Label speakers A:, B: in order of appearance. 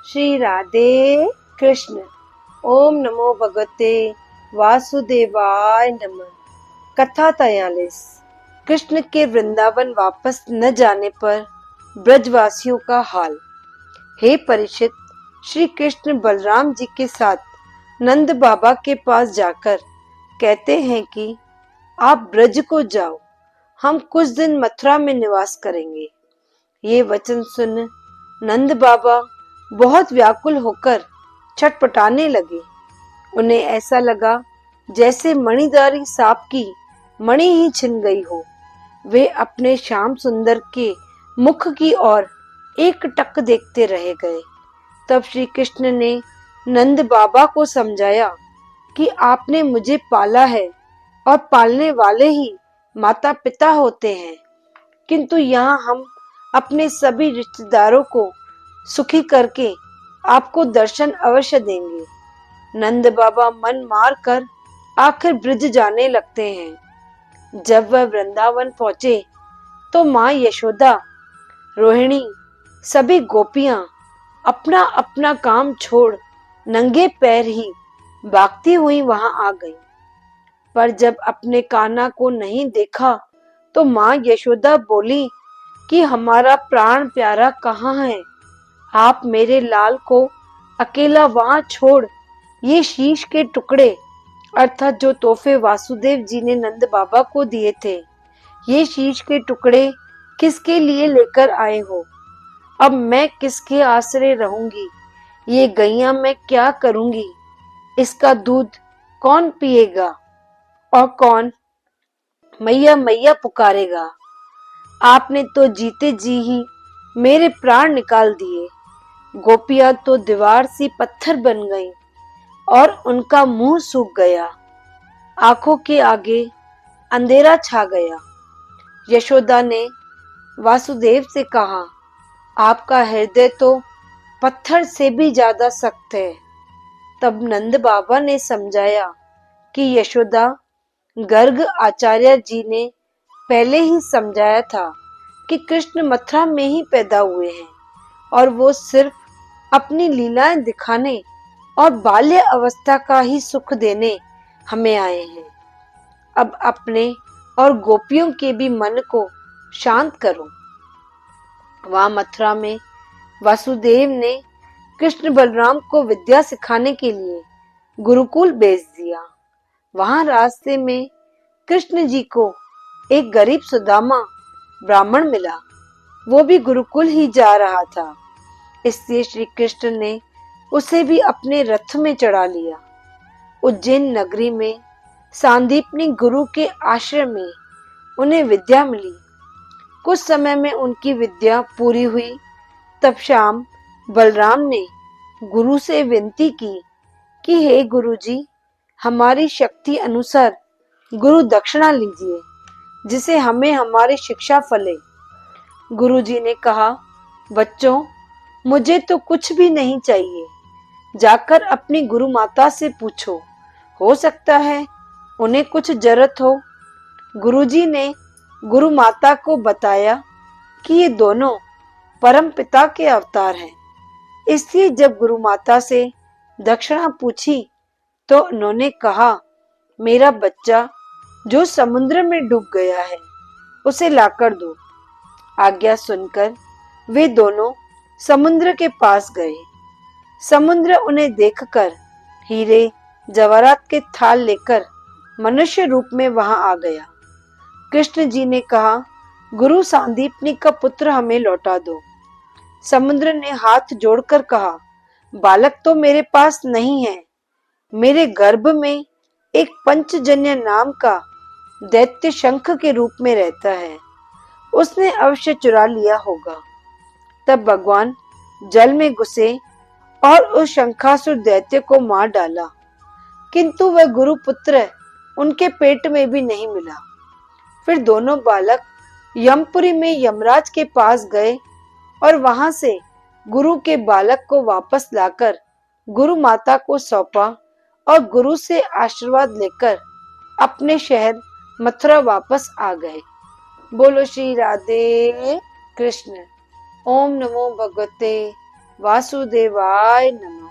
A: श्री राधे कृष्ण। ओम नमो भगवते वासुदेवाय नमः। कथा 43। कृष्ण के वृंदावन वापस न जाने पर ब्रजवासियों का हाल। हे परीक्षित, श्री कृष्ण बलराम जी के साथ नंद बाबा के पास जाकर कहते हैं कि आप ब्रज को जाओ, हम कुछ दिन मथुरा में निवास करेंगे। ये वचन सुन नंद बाबा बहुत व्याकुल होकर छटपटाने लगे। उन्हें ऐसा लगा जैसे मणिधारी सांप की मणि ही छिन गई हो। वे अपने श्याम सुंदर के मुख की ओर एक टक देखते रह गए। तब श्री कृष्ण ने नंद बाबा को समझाया कि आपने मुझे पाला है और पालने वाले ही माता पिता होते हैं, किंतु यहाँ हम अपने सभी रिश्तेदारों को सुखी करके आपको दर्शन अवश्य देंगे। नंद बाबा मन मार कर आखिर ब्रज जाने लगते हैं। जब वह वृंदावन पहुंचे तो माँ यशोदा, रोहिणी, सभी गोपियां अपना अपना काम छोड़ नंगे पैर ही भागती हुई वहां आ गईं। पर जब अपने कान्हा को नहीं देखा तो माँ यशोदा बोली कि हमारा प्राण प्यारा कहाँ है? आप मेरे लाल को अकेला वहां छोड़ ये शीश के टुकड़े, अर्थात जो तोहफे वासुदेव जी ने नंद बाबा को दिए थे, ये शीश के टुकड़े किसके लिए लेकर आए हो? अब मैं किसके आश्रय रहूंगी? ये गैया मैं क्या करूंगी? इसका दूध कौन पिएगा और कौन मैया मैया पुकारेगा? आपने तो जीते जी ही मेरे प्राण निकाल दिए। गोपियां तो दीवार सी पत्थर बन गईं और उनका मुंह सूख गया। आंखों के आगे अंधेरा छा गया। यशोदा ने वासुदेव से कहा, आपका हृदय तो पत्थर से भी ज्यादा सख्त है। तब नंद बाबा ने समझाया कि यशोदा, गर्ग आचार्य जी ने पहले ही समझाया था कि कृष्ण मथुरा में ही पैदा हुए हैं और वो सिर्फ अपनी लीलाएं दिखाने और बाल्य अवस्था का ही सुख देने हमें आए हैं। अब अपने और गोपियों के भी मन को शांत करो। वहां मथुरा में वासुदेव ने कृष्ण बलराम को विद्या सिखाने के लिए गुरुकुल भेज दिया। वहां रास्ते में कृष्ण जी को एक गरीब सुदामा ब्राह्मण मिला। वो भी गुरुकुल ही जा रहा था, इसलिए श्री कृष्ण ने उसे भी अपने रथ में चढ़ा लिया। उज्जैन नगरी में सांदीपनी गुरु के आश्रम में उन्हें विद्या मिली। कुछ समय में उनकी विद्या पूरी हुई। तब शाम बलराम ने गुरु से विनती की कि हे गुरु जी, हमारी शक्ति अनुसार गुरु दक्षिणा लीजिए, जिसे हमें हमारी शिक्षा फले। गुरुजी ने कहा, बच्चों, मुझे तो कुछ भी नहीं चाहिए। जाकर अपनी गुरु माता से पूछो, हो सकता है उन्हें कुछ जरूरत हो। गुरुजी ने गुरु माता को बताया कि ये दोनों परम पिता के अवतार हैं। इसलिए जब गुरु माता से दक्षिणा पूछी तो उन्होंने कहा, मेरा बच्चा जो समुद्र में डूब गया है उसे लाकर दो। आज्ञा सुनकर वे दोनों समुद्र के पास गए। समुद्र उन्हें देखकर हीरे जवाहरात के थाल लेकर मनुष्य रूप में वहां आ गया। कृष्ण जी ने कहा, गुरु सांदीपनी का पुत्र हमें लौटा दो। समुद्र ने हाथ जोड़कर कहा, बालक तो मेरे पास नहीं है। मेरे गर्भ में एक पंचजन्य नाम का दैत्य शंख के रूप में रहता है, उसने अवश्य चुरा लिया होगा। तब भगवान जल में घुसे और उस शंखासुर दैत्य को मार डाला, किंतु वह गुरुपुत्र उनके पेट में भी नहीं मिला। फिर दोनों बालक यमपुरी में यमराज के पास गए और वहां से गुरु के बालक को वापस लाकर गुरु माता को सौंपा और गुरु से आशीर्वाद लेकर अपने शहर मथुरा वापस आ गए। बोलो श्री राधे कृष्ण। ओम नमो भगवते वासुदेवाय नमः।